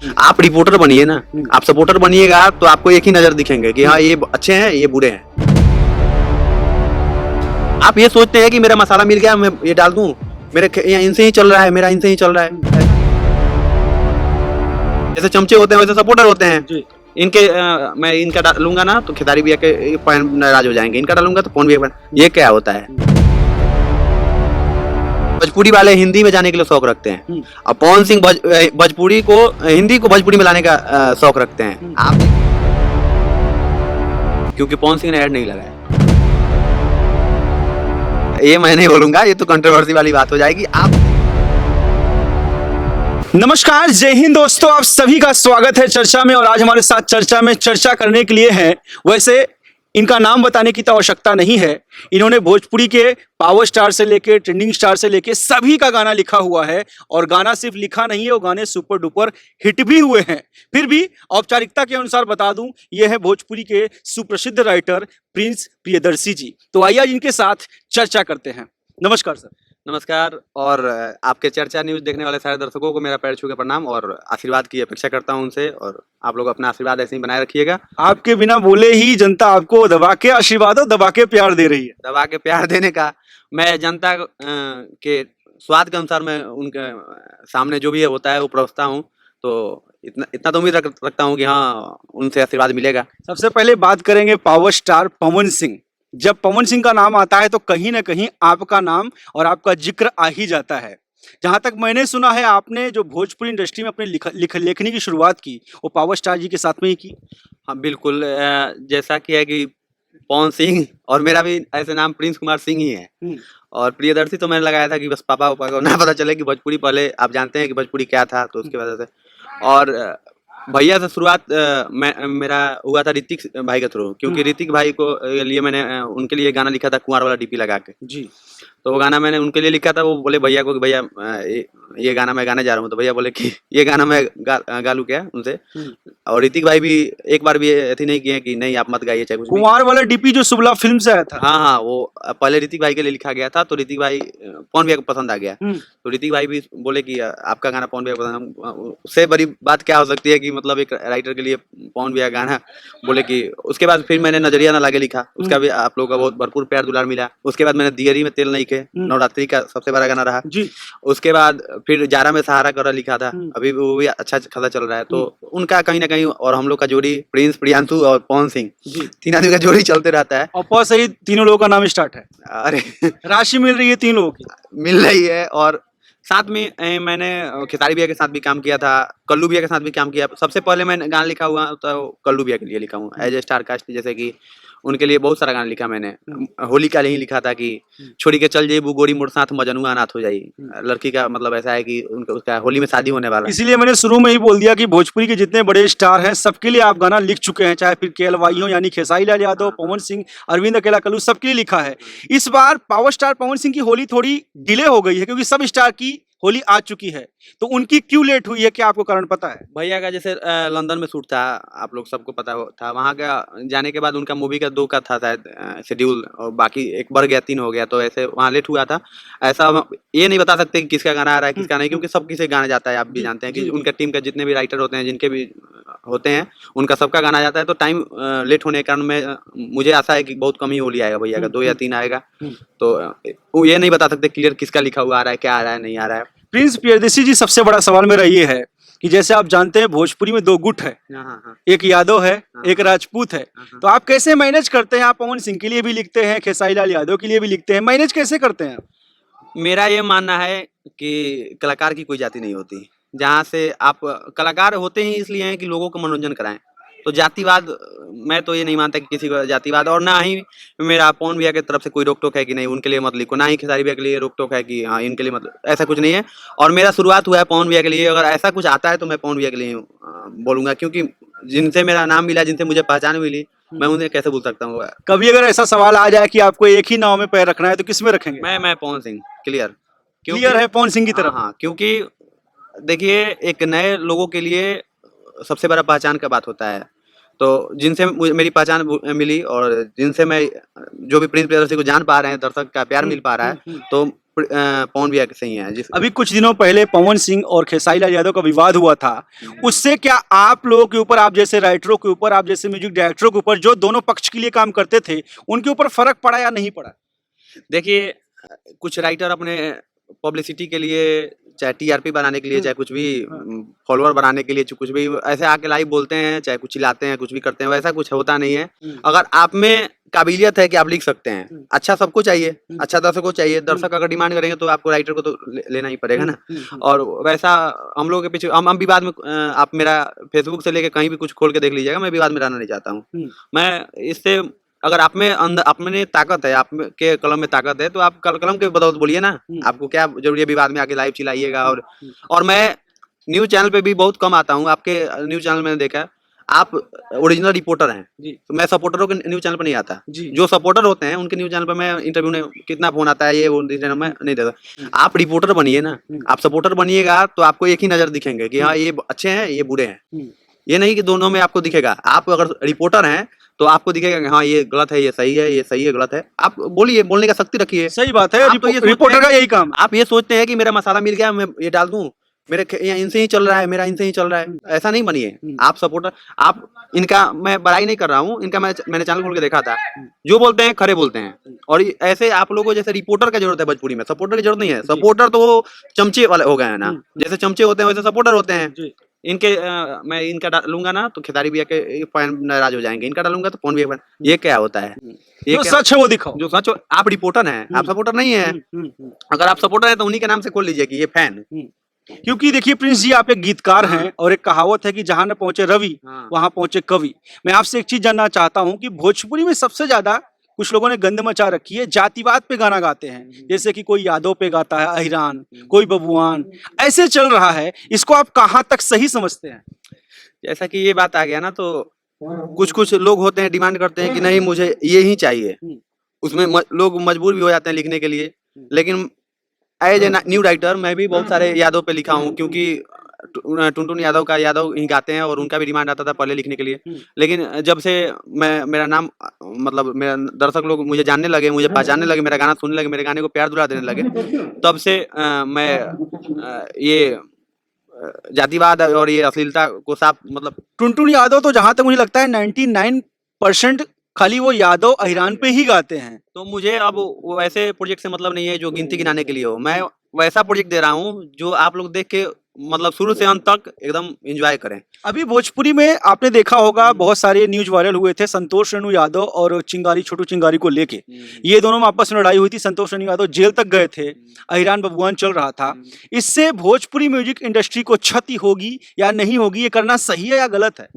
आप रिपोर्टर बनिए ना, आप सपोर्टर बनिएगा तो आपको एक ही नजर दिखेंगे कि हाँ ये अच्छे हैं ये बुरे हैं। आप ये सोचते हैं कि मेरा मसाला मिल गया मैं ये डाल दूं, इनसे ही चल रहा है, मेरा इनसे ही चल रहा है। जैसे चमचे होते हैं वैसे सपोर्टर होते हैं। इनके मैं इनका डालूंगा ना तो खेसारी भैया के पॉइंट नाराज हो जाएंगे, इनका डालूंगा तो पवन भैया, ये क्या होता है। भोजपुरी वाले हिंदी में जाने के लिए शौक रखते हैं और पवन सिंह भोजपुरी को हिंदी को भोजपुरी में लाने का शौक रखते हैं। आप क्योंकि पवन सिंह ने ऐड नहीं लगाया, ये मैं नहीं बोलूंगा, ये तो कंट्रोवर्सी वाली बात हो जाएगी। आप नमस्कार, जय हिंद दोस्तों, आप सभी का स्वागत है चर्चा में। और आज हमारे साथ चर्चा में चर्चा करने के लिए हैं, वैसे इनका नाम बताने की तो आवश्यकता नहीं है। इन्होंने भोजपुरी के पावर स्टार से लेके ट्रेंडिंग स्टार से लेके सभी का गाना लिखा हुआ है और गाना सिर्फ लिखा नहीं है, वो गाने सुपर डुपर हिट भी हुए हैं। फिर भी औपचारिकता के अनुसार बता दूं, ये है भोजपुरी के सुप्रसिद्ध राइटर प्रिंस प्रियदर्शी जी। तो आइए इनके साथ चर्चा करते हैं। नमस्कार सर। नमस्कार, और आपके चर्चा न्यूज देखने वाले सारे दर्शकों को मेरा पैर छू के प्रणाम और आशीर्वाद की अपेक्षा करता हूं उनसे, और आप लोग अपना आशीर्वाद ऐसे ही बनाए रखिएगा। आपके बिना बोले ही जनता आपको दबा के आशीर्वाद और दबा के प्यार दे रही है। दबा के प्यार देने का मैं जनता के स्वाद के अनुसार मैं उनके सामने जो भी होता है वो परोसता हूँ, तो इतना तो उम्मीद रखता हूँ कि हाँ उनसे आशीर्वाद मिलेगा। सबसे पहले बात करेंगे पावर स्टार पवन सिंह। जब पवन सिंह का नाम आता है तो कहीं ना कहीं आपका नाम और आपका जिक्र आ ही जाता है। जहां तक मैंने सुना है, आपने जो भोजपुरी इंडस्ट्री में अपनी लेखनी की शुरुआत की वो पावर स्टार जी के साथ में ही की। हाँ बिल्कुल, जैसा कि है कि पवन सिंह और मेरा भी ऐसे नाम प्रिंस कुमार सिंह ही है, और प्रियदर्शी तो मैंने लगाया था कि बस पापा को ना पता चले कि भोजपुरी, पहले आप जानते हैं कि भोजपुरी क्या था, तो उसकी वजह से। और भैया से शुरुआत मेरा हुआ था ऋतिक भाई के थ्रू, क्योंकि ऋतिक भाई को लिए मैंने उनके लिए गाना लिखा था कुंवर वाला डीपी लगा के जी। तो वो गाना मैंने उनके लिए लिखा था। वो बोले भैया को कि भैया ये गाना मैं गाने जा रहा हूँ, तो भैया बोले कि ये गाना मैं गा लूँ क्या उनसे। और ऋतिक भाई भी एक बार भी ऐसी नहीं किए कि नहीं आप मत गाइए चाहे कुछ। कुंवर वाला डीपी जो शुभला फिल्म से आया था, हाँ, वो पहले ऋतिक भाई के लिए लिखा गया था, तो ऋतिक भाई पवन भैया को पसंद आ गया, तो ऋतिक भाई भी बोले कि आपका गाना पवन भैया को पसंद। उससे बड़ी बात क्या हो सकती है कि मतलब एक राइटर के लिए पवन भैया गाना बोले कि। उसके बाद फिर मैंने नजरिया ना लागे लिखा, उसका भी आप लोगों का बहुत भरपूर प्यार दुलार मिला। उसके बाद मैंने दियरी में तेल नहीं खे, नवरात्रि का सबसे बड़ा गाना रहा जी। उसके बाद फिर जारा में सहारा करा लिखा था, अभी वो भी अच्छा खासा चल रहा है। तो उनका कहीं ना कहीं और हम लोग का जोड़ी प्रिंस प्रियांशु और पवन सिंह, तीन आदमी का जोड़ी चलते रहता है। और पास ही तीनों लोगों का नाम स्टार्ट है। अरे राशि मिल रही है तीन लोगों की, मिल रही है। और साथ में मैंने खेसारी भैया के साथ भी काम किया था, कल्लू भैया के साथ भी काम किया। सबसे पहले मैंने गाना लिखा हुआ तो कल्लू भैया के लिए लिखा हूँ एज ए स्टार कास्ट, जैसे कि उनके लिए बहुत सारा गाना लिखा मैंने। होली का ही लिखा था कि छोड़ी के चल जाइए गोरी मोर साथ मजनुआ अनाथ हो जाई। लड़की का मतलब ऐसा है कि उनका उसका होली में शादी होने वाला है। इसीलिए मैंने शुरू में ही बोल दिया कि भोजपुरी के जितने बड़े स्टार हैं सबके लिए आप गाना लिख चुके हैं, चाहे फिर केएलवाई हो यानी खेसारी लाल यादव, पवन सिंह, अरविंद अकेला, कल्लू, सबके लिए लिखा है। इस बार पावर स्टार पवन सिंह की होली थोड़ी डिले हो गई है क्योंकि सब स्टार की होली आ चुकी है, तो उनकी क्यों लेट हुई है, क्या आपको कारण पता है? भैया का जैसे लंदन में शूट था, आप लोग सबको पता था। वहाँ का जाने के बाद उनका मूवी का 2 का था शायद शेड्यूल, और बाकी एक बढ़ गया 3 हो गया, तो ऐसे वहाँ लेट हुआ था। ऐसा ये नहीं बता सकते कि किसका गाना आ रहा है किसका नहीं, क्योंकि सब किसी गाना जाता है। आप भी जानते हैं कि उनका टीम का जितने भी राइटर होते हैं, जिनके भी होते हैं, उनका सबका गाना जाता है। तो टाइम लेट होने के कारण मुझे आशा है कि बहुत कम ही होली आएगा भैया का, 2 या 3 आएगा। तो ये नहीं बता सकते क्लियर किसका लिखा हुआ आ रहा है, क्या आ रहा है, नहीं आ रहा है। प्रिंस प्रियदर्शी जी, सबसे बड़ा सवाल मेरा ये है कि जैसे आप जानते हैं भोजपुरी में 2 गुट है, एक यादव है, एक राजपूत है, तो आप कैसे मैनेज करते हैं? आप पवन सिंह के लिए भी लिखते हैं, खेसारी लाल यादव के लिए भी लिखते हैं, मैनेज कैसे करते हैं? मेरा ये मानना है कि कलाकार की कोई जाति नहीं होती। जहाँ से आप कलाकार होते ही इसलिए हैं कि लोगों को मनोरंजन कराएं। तो जातिवाद, मैं तो ये नहीं मानता कि किसी को जातिवाद, और ना ही मेरा पवन भैया की तरफ से कोई रोक टोक है कि नहीं उनके लिए मत लिखो, ना ही खेसारी भैया के लिए रोक टोक है कि हाँ इनके लिए मत, ऐसा कुछ नहीं है। और मेरा शुरुआत हुआ है पवन भैया के लिए, अगर ऐसा कुछ आता है तो मैं पवन भैया के लिए बोलूँगा, क्योंकि जिनसे मेरा नाम मिला, जिनसे मुझे पहचान मिली, मैं उन्हें कैसे भूल सकता हूँ। कभी अगर ऐसा सवाल आ जाए कि आपको एक ही नाव में पैर रखना है तो किस में रखेंगे? मैं पवन सिंह, क्लियर है पवन सिंह की तरफ। हाँ, क्योंकि देखिए एक नए लोगों के लिए सबसे बड़ा पहचान का बात होता है। तो जिनसे मेरी पहचान मिली और जिनसे मैं जो भी प्रिंस प्रियदर्शी को जान पा रहे हैं, दर्शक का प्यार मिल पा रहा है, तो पवन भैया सही है जिस अभी कुछ दिनों पहले पवन सिंह और खेसारी लाल यादव का विवाद हुआ था, उससे क्या आप लोगों के ऊपर, आप जैसे राइटरों के ऊपर, आप जैसे म्यूजिक डायरेक्टरों के ऊपर जो दोनों पक्ष के लिए काम करते थे, उनके ऊपर फर्क पड़ा या नहीं पड़ा? देखिए, कुछ राइटर अपने पब्लिसिटी के लिए, चाहे टीआरपी बनाने के लिए, चाहे कुछ भी फॉलोअर बनाने के लिए, कुछ भी ऐसे आके लाइव बोलते हैं, चाहे कुछ चिल्लाते हैं, कुछ भी करते हैं, वैसा कुछ होता नहीं है। अगर आप में काबिलियत है कि आप लिख सकते हैं, अच्छा सबको चाहिए, अच्छा दर्शक को चाहिए, दर्शक अगर डिमांड करेंगे तो आपको राइटर को तो लेना ही पड़ेगा ना। और वैसा हम लोगों के पीछे हम विवाद में, आप मेरा फेसबुक से लेके कहीं भी कुछ खोल के देख लीजिएगा, मैं विवाद में रहना नहीं चाहता हूँ। मैं इससे, अगर आप में अंदर अपने ताकत है, आप के कलम में ताकत है, तो आप कलम के बदौलत बोलिए ना। आपको क्या जरूरी है विवाद में आके लाइव चिल्लाइएगा? और मैं न्यूज चैनल पे भी बहुत कम आता हूँ। आपके न्यूज चैनल मैंने देखा, आप ओरिजिनल रिपोर्टर हैं जी, तो मैं सपोर्टरों के न्यूज चैनल पर नहीं आता जी। जो सपोर्टर होते हैं उनके न्यूज चैनल पर मैं इंटरव्यू ने कितना फोन आता है, ये वो मैं नहीं देता। आप रिपोर्टर बनिए ना, आप सपोर्टर बनिएगा तो आपको एक ही नजर दिखेंगे कि हाँ ये अच्छे हैं, ये बुरे हैं। ये नहीं कि दोनों में आपको दिखेगा। आप अगर रिपोर्टर हैं तो आपको दिखेगा कि हाँ ये गलत है, ये सही है, ये सही है, गलत है। आप बोलिए, बोलने का शक्ति रखिए। सही बात है, रिपोर्टर का यही काम। आप ये सोचते हैं कि मेरा मसाला मिल गया, मैं ये डाल दूं, मेरे इनसे ही चल रहा है, मेरा इनसे ही चल रहा है, ऐसा नहीं बनिए। आप सपोर्टर, आप इनका, मैं बड़ाई नहीं कर रहा हूँ इनका, मैंने चैनल खोल के देखा था, जो बोलते हैं खरे बोलते हैं। और ऐसे आप लोगों को जैसे रिपोर्टर का जरूरत है भोजपुरी में, सपोर्टर की जरूरत नहीं है। सपोर्टर तो चमचे वाले हो गए हैं ना, जैसे चमचे होते हैं वैसे सपोर्टर होते हैं। इनके मैं इनका डालूंगा ना तो खेसारी भैया के फैन नाराज हो जाएंगे, इनका डालूंगा तो पवन भैया। ये क्या होता है? ये जो सच है वो दिखाओ, जो सच। आप रिपोर्टर हैं, आप सपोर्टर नहीं है। अगर आप सपोर्टर है तो उन्हीं के नाम से खोल लीजिए कि ये फैन। क्योंकि देखिए प्रिंस जी, आप एक गीतकार हैं और एक कहावत है कि जहां न पहुंचे रवि वहां पहुंचे कवि। मैं आपसे एक चीज जानना चाहता हूं कि भोजपुरी में सबसे ज्यादा कुछ लोगों ने गंद मचा रखी है, जातिवाद पे गाना गाते हैं, जैसे कि कोई यादव पे गाता है, अहिरान, कोई बबुआन, ऐसे चल रहा है। इसको आप कहां तक सही समझते हैं? जैसा कि ये बात आ गया ना, तो कुछ कुछ लोग होते हैं, डिमांड करते हैं कि नहीं मुझे ये ही चाहिए। उसमें लोग मजबूर भी हो जाते हैं लिखने के लिए। लेकिन एज ए न्यू राइटर मैं भी बहुत सारे यादव पे लिखा हूँ, क्योंकि टुनटुन यादव का यादव ही गाते हैं और उनका भी डिमांड आता था पहले लिखने के लिए। लेकिन जब से मेरा नाम, मतलब मेरा दर्शक लोग मुझे जानने लगे, मुझे पहचानने लगे, मेरा गाना सुनने लगे, मेरे गाने को प्यार दुला देने लगे, तब से मैं ये जातिवाद और ये अश्लीलता को साफ, मतलब टुनटुन यादव तो जहां तक मुझे लगता है 99% खाली वो यादव अहिरान पे ही गाते हैं। तो मुझे अब वैसे प्रोजेक्ट से मतलब नहीं है जो गिनती गिनाने के लिए हो। मैं वैसा प्रोजेक्ट दे रहा हूँ जो आप लोग देख के मतलब शुरू से अंत तक एकदम एंजॉय करें। अभी भोजपुरी में आपने देखा होगा बहुत सारे न्यूज वायरल हुए थे संतोष रेणु यादव और चिंगारी, छोटू चिंगारी को लेके। ये दोनों में आपस में लड़ाई हुई थी, संतोष रेणु यादव जेल तक गए थे, अहिरान बबुआन चल रहा था। इससे भोजपुरी म्यूजिक इंडस्ट्री को क्षति होगी या नहीं होगी? ये करना सही है या गलत है?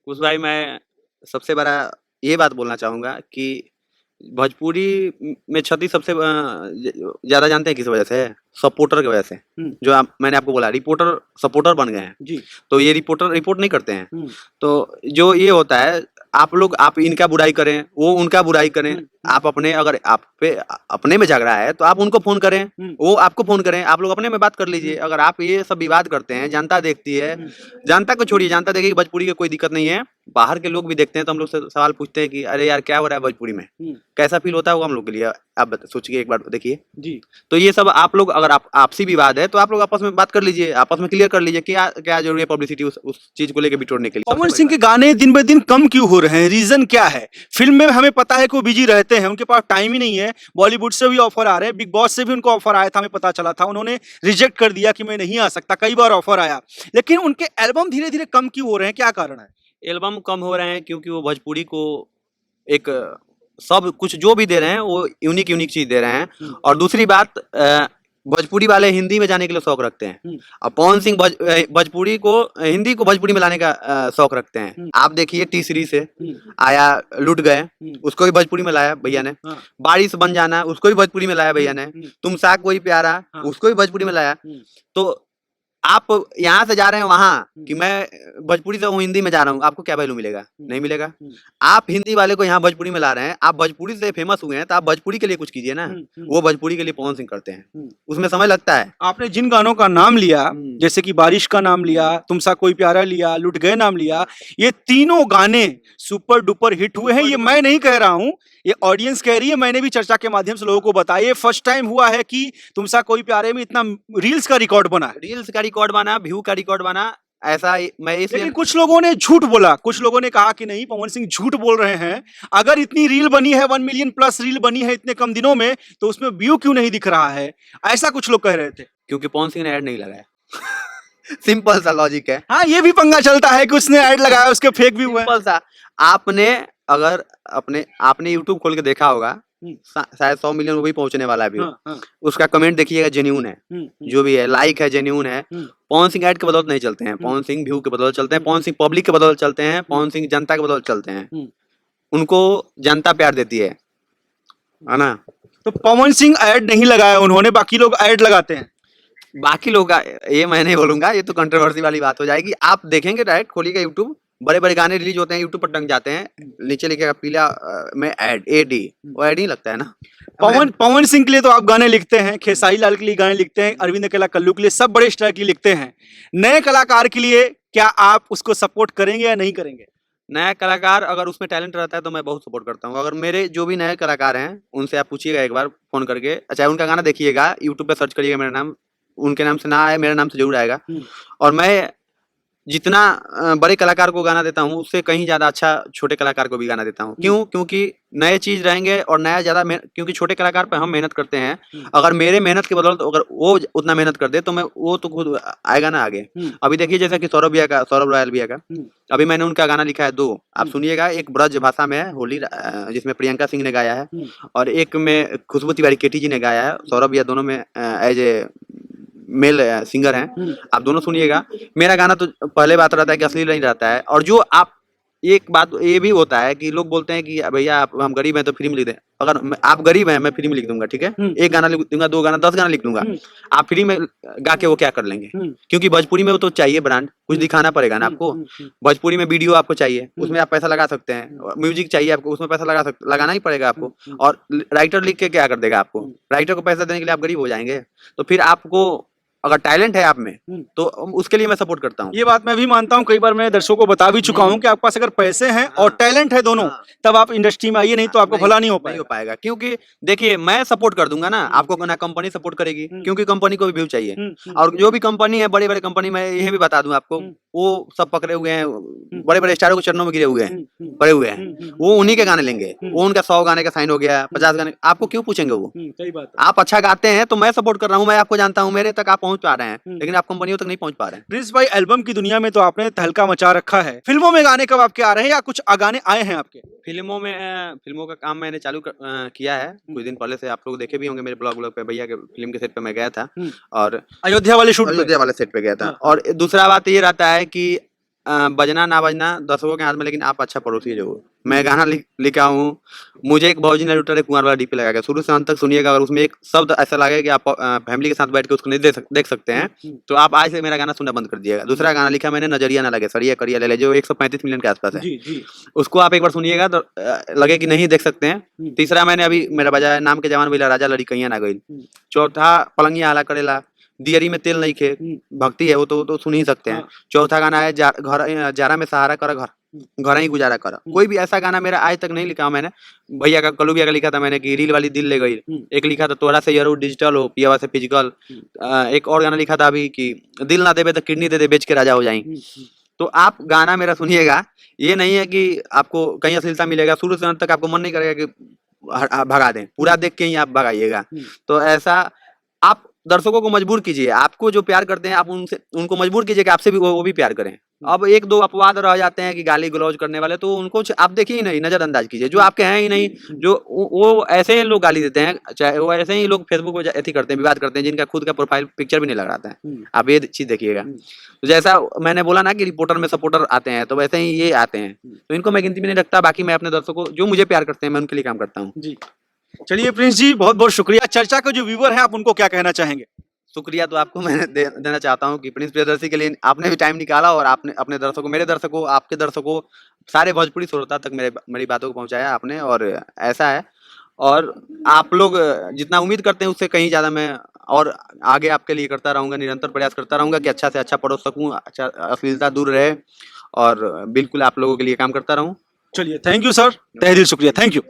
उस भाई, मैं सबसे बड़ा ये बात बोलना चाहूंगा कि भोजपुरी में क्षति सबसे ज्यादा जानते हैं किस वजह से? सपोर्टर की वजह से। जो मैंने आपको बोला, रिपोर्टर सपोर्टर बन गए हैं जी। तो ये रिपोर्टर रिपोर्ट नहीं करते हैं। तो जो ये होता है, आप लोग, आप इनका बुराई करें, वो उनका बुराई करें। आप अपने, अगर आप पे अपने में झगड़ा है तो आप उनको फोन करें, वो आपको फोन करें, आप लोग अपने में बात कर लीजिए। अगर आप ये सब विवाद करते हैं, जनता देखती है, जनता को छोड़िए, जनता देखेगी भोजपुरी की कोई दिक्कत नहीं है, बाहर के लोग भी देखते हैं, तो हम लोग से सवाल पूछते हैं कि अरे यार क्या हो रहा है भोजपुरी में, कैसा फील होता है वो हम लोग के लिए, आप सोचिए एक बार, देखिए जी। तो ये सब आप लोग, अगर आपसी विवाद है तो आप लोग आपस में बात कर लीजिए, आपस में क्लियर कर लीजिए क्या क्या जरूरी है पब्लिसिटी उस चीज को लेकर बिटोरने के लिए। पवन सिंह के गाने दिन ब दिन कम क्यों हो रहे हैं? रीजन क्या है? फिल्म में हमें पता है कि वो बिजी रहते हैं, उनके पास टाइम ही नहीं है। बॉलीवुड से भी ऑफर आ रहे हैं, बिग बॉस से भी उनको ऑफर आया था, हमें पता चला था, उन्होंने रिजेक्ट कर दिया कि मैं नहीं आ सकता, कई बार ऑफर आया। लेकिन उनके एल्बम धीरे धीरे कम क्यों हो रहे हैं? क्या कारण है? एल्बम कम हो रहे हैं क्योंकि वो भोजपुरी को एक सब कुछ जो भी दे रहे हैं वो यूनिक यूनिक चीज दे रहे हैं। और दूसरी बात, भोजपुरी वाले हिंदी में जाने के लिए शौक रखते हैं, और पवन सिंह भोजपुरी को, हिंदी को भोजपुरी में लाने का शौक रखते हैं। आप देखिए टी सीरीज से आया, लुट गए, उसको भी भोजपुरी में लाया भैया ने। बारिश बन जाना, उसको भी भोजपुरी में लाया भैया ने। तुम साग कोई प्यारा, उसको भी भोजपुरी में लाया। तो आप यहाँ से जा रहे हैं वहां कि मैं भोजपुरी से हूँ हिंदी में जा रहा हूँ, आपको क्या वैल्यू मिलेगा? नहीं मिलेगा। आप हिंदी वाले को यहाँ भोजपुरी में ला रहे हैं, आप भोजपुरी से फेमस हुए हैं तो आप भोजपुरी के लिए कुछ कीजिए ना। वो भोजपुरी के लिए पवन सिंह करते हैं, उसमें समय लगता है। आपने जिन गानों का नाम लिया, जैसे कि बारिश का नाम लिया, तुमसा कोई प्यारा लिया, लुट गए नाम लिया, ये तीनों गाने सुपर डुपर हिट हुए हैं। ये मैं नहीं कह रहा हूँ, ये ऑडियंस कह रही है। मैंने भी चर्चा के माध्यम से लोगों को बताया, फर्स्ट टाइम हुआ है कि तुमसा कोई प्यारे में इतना रील्स का रिकॉर्ड बना है। रील्स का रिकॉर्ड बना, व्यू का रिकॉर्ड बना, ऐसा मैं इसलिए। लेकिन कुछ लोगों ने झूठ बोला, कुछ लोगों ने कहा कि नहीं पवन सिंह झूठ बोल रहे हैं, अगर इतनी रील बनी है, 1 मिलियन प्लस रील बनी है इतने कम दिनों में, तो उसमें व्यू क्यों नहीं दिख रहा है? ऐसा कुछ लोग कह रहे थे। क्योंकि पवन सिंह ने ऐड नहीं लगाया। सिंपल सा लॉजिक है। हाँ, ये भी पंगा चलता है कि उसने ऐड लगाया, उसके फेक भी हुए। सिंपल सा, आपने अगर आपने यूट्यूब खोल के देखा होगा, शायद 100 मिलियन वो भी पहुंचने वाला है व्यू। उसका कमेंट देखिएगा, जेन्युइन है, जो भी है, लाइक है, जेन्युइन है। पवन सिंह ऐड के बदौलत नहीं चलते हैं, पवन सिंह व्यू के बदौलत चलते हैं, पवन सिंह पब्लिक के बदौलत चलते हैं, पवन सिंह जनता के बदौलत चलते हैं। उनको जनता प्यार देती है ना। तो पवन सिंह ऐड नहीं लगाया उन्होंने, बाकी लोग ऐड लगाते हैं। बाकी लोग ये मैं नहीं बोलूंगा, ये तो कंट्रोवर्सी वाली बात हो जाएगी। आप देखेंगे डायरेक्ट खोलिएगा यूट्यूब, बड़े बड़े गाने रिलीज होते हैं, यूट्यूब पर टंग जाते हैं, नीचे लिखेगा पीला में ऐड, AD, वो ऐड ही लगता है ना। पवन सिंह के लिए तो आप गाने लिखते हैं, खेसारी लाल के लिए गाने लिखते हैं, अरविंद अकेला कल्लू के लिए, सब बड़े स्टार के लिए लिखते हैं। नए कलाकार के लिए क्या आप उसको सपोर्ट करेंगे या नहीं करेंगे? नया कलाकार अगर उसमें टैलेंट रहता है तो मैं बहुत सपोर्ट करता हूँ। अगर मेरे जो भी नए कलाकार हैं उनसे आप पूछिएगा एक बार फोन करके, अच्छा उनका गाना देखिएगा, यूट्यूब पे सर्च करिएगा मेरा नाम, उनके नाम से ना आए, मेरे नाम से जरूर आएगा। और मैं जितना बड़े कलाकार को गाना देता हूँ उससे कहीं ज्यादा अच्छा छोटे कलाकार को भी गाना देता हूँ। क्यों? क्योंकि नए चीज रहेंगे और नया ज्यादा, क्योंकि छोटे कलाकार पे हम मेहनत करते हैं, अगर मेरे मेहनत के बदौलत अगर वो उतना मेहनत कर दे तो मैं वो तो खुद आएगा ना आगे। अभी देखिए जैसा कि सौरभ रॉयल भैया का, अभी मैंने उनका गाना लिखा है 2, आप सुनिएगा। एक ब्रज भाषा में है, होली, जिसमें प्रियंका सिंह ने गाया है, और एक में खुशबू तिवारी KT जी ने गाया है। सौरभ भैया दोनों में एज ए मेल सिंगर हैं, आप दोनों सुनिएगा। मेरा गाना तो पहले बात रहता है कि अश्लील नहीं रहता है। और जो आप, एक बात ये भी होता है कि लोग बोलते हैं कि भैया हम गरीब हैं तो फ्री में लिख दें। अगर आप गरीब हैं, मैं फ्री में लिख दूंगा, ठीक है, एक गाना लिख दूंगा, 2 गाना, 10 गाना लिख दूंगा, आप फ्री में गा के वो क्या कर लेंगे? क्योंकि भोजपुरी में वो तो चाहिए ब्रांड, कुछ दिखाना पड़ेगा ना आपको। भोजपुरी में वीडियो आपको चाहिए, उसमें आप पैसा लगा सकते हैं, म्यूजिक चाहिए आपको, उसमें पैसा लगाना ही पड़ेगा आपको। और राइटर लिख के क्या कर देगा आपको? राइटर को पैसा देने के लिए आप गरीब हो जाएंगे। तो फिर आपको अगर टैलेंट है आप में तो उसके लिए मैं सपोर्ट करता हूँ। ये बात मैं भी मानता हूँ, कई बार मैं दर्शकों को बता भी चुका हूँ कि आपके पास अगर पैसे हैं और टैलेंट है दोनों, तब आप इंडस्ट्री में आइए, नहीं तो आपको भला नहीं हो पाएगा। क्योंकि देखिए मैं सपोर्ट कर दूंगा ना आपको, ना कंपनी सपोर्ट करेगी, क्योंकि कंपनी को भी व्यू चाहिए। और जो भी कंपनी है, बड़े बड़े कंपनी, मैं यह भी बता दूं आपको, वो सब पकड़े हुए हैं, बड़े बड़े स्टारों के चरणों में गिरे हुए हैं, पड़े हुए हैं। वो उन्हीं के गाने लेंगे, वो उनका 100 गाने का साइन हो गया, 50 गाने, आपको क्यों पूछेंगे? वो सही बात है। आप अच्छा गाते हैं तो मैं सपोर्ट कर रहा हूँ, मैं आपको जानता हूँ, मेरे तक आप पहुंच पा रहे हैं, लेकिन आप कंपनियों तक नहीं पहुंच पा रहे हैं। प्रिंस भाई, एल्बम की दुनिया में तो आपने तहलका मचा रखा है, फिल्मों में गाने कब आपके आ रहे हैं या कुछ गाने आए हैं आपके? फिल्मों का काम मैंने चालू किया है कुछ दिन पहले से। आप लोग देखे भी होंगे मेरे ब्लॉग पे, भैया के फिल्म के सेट पे मैं गया था, और अयोध्या वाले सेट पे गया था। और दूसरा बात ये रहता है कि बजना ना बजना दर्शकों के हाथ में, लेकिन आप अच्छा पड़ोसी जो। मैं गाना लिखा हूँ, मुझे एक भौजी ने लुटा रे कुंवर वाला DP लगा, शुरू से अंत तक सुनिएगा। अगर उसमें एक शब्द ऐसा लगे कि आप फैमिली के साथ बैठ के उसको नहीं देख सकते हैं तो आप आज से मेरा गाना सुनना बंद कर दीजिएगा। दूसरा गाना लिखा मैंने, नजरिया ना लगे सरिया करिया ले ले, जो 135 मिलियन के आसपास है। उसको आप एक बार सुनिएगा तो लगे कि नहीं देख सकते हैं। तीसरा मैंने अभी मेरा बजाय नाम के जवान भैया राजा लड़ी कैया ना गई। चौथा पलंगिया आला करेला, दियरी में तेल नहीं खे, भक्ति है वो तो सुन ही सकते हैं। चौथा गाना है जारा में सहारा कर, घर ही गुजारा कर। कोई भी ऐसा गाना मेरा आज तक नहीं लिखा मैंने। भैया का, कल्लू भैया का लिखा था मैंने कि रील वाली दिल ले गई, एक लिखा था तोरा से यारो डिजिटल हो, पियावा से फिजिकल। एक और गाना लिखा था अभी कि दिल ना देवे तो किडनी दे दे, बेच के राजा हो जाएंगे। तो आप गाना मेरा सुनिएगा, ये नहीं है कि आपको कहीं अश्लीलता मिलेगा, शुरू से अंत तक आपको मन नहीं करेगा कि भगा दें, पूरा देख के ही आप भगाइएगा। तो ऐसा आप दर्शकों को मजबूर कीजिए, आपको जो प्यार करते हैं आप उनको मजबूर कीजिए कि आपसे भी वो भी प्यार करें। अब 1-2 अपवाद रह जाते हैं कि गाली गलौज करने वाले, तो उनको आप देखिए ही नहीं, नजरअंदाज कीजिए। जो आपके हैं ही नहीं, जो वो ऐसे ही लोग गाली देते हैं, चाहे वो ऐसे ही लोग फेसबुक पे ऐसी करते हैं, विवाद करते हैं, जिनका खुद का प्रोफाइल पिक्चर भी नहीं लग रहा है। आप ये चीज देखिएगा। तो जैसा मैंने बोला ना कि रिपोर्टर में सपोर्टर आते हैं, तो वैसे ही ये आते हैं, तो इनको मैं गिनती में नहीं रखता। बाकी मैं अपने दर्शकों जो मुझे प्यार करते हैं मैं उनके लिए काम करता हूँ। चलिए प्रिंस जी, बहुत बहुत शुक्रिया। चर्चा के जो व्यूअर हैं आप उनको क्या कहना चाहेंगे? शुक्रिया तो आपको मैं देना चाहता हूँ कि प्रिंस प्रियदर्शी के लिए आपने भी टाइम निकाला और आपने अपने दर्शकों, मेरे दर्शकों, आपके दर्शकों, सारे भोजपुरी श्रोता तक मेरी बातों को पहुंचाया आपने। और ऐसा है, और आप लोग जितना उम्मीद करते हैं उससे कहीं ज़्यादा मैं और आगे आपके लिए करता रहूँगा, निरंतर प्रयास करता रहूँगा कि अच्छा से अच्छा परोस सकूँ, अच्छा अश्लीलता दूर रहे, और बिल्कुल आप लोगों के लिए काम करता रहूँ। चलिए, थैंक यू सर, तहे दिल शुक्रिया, थैंक यू।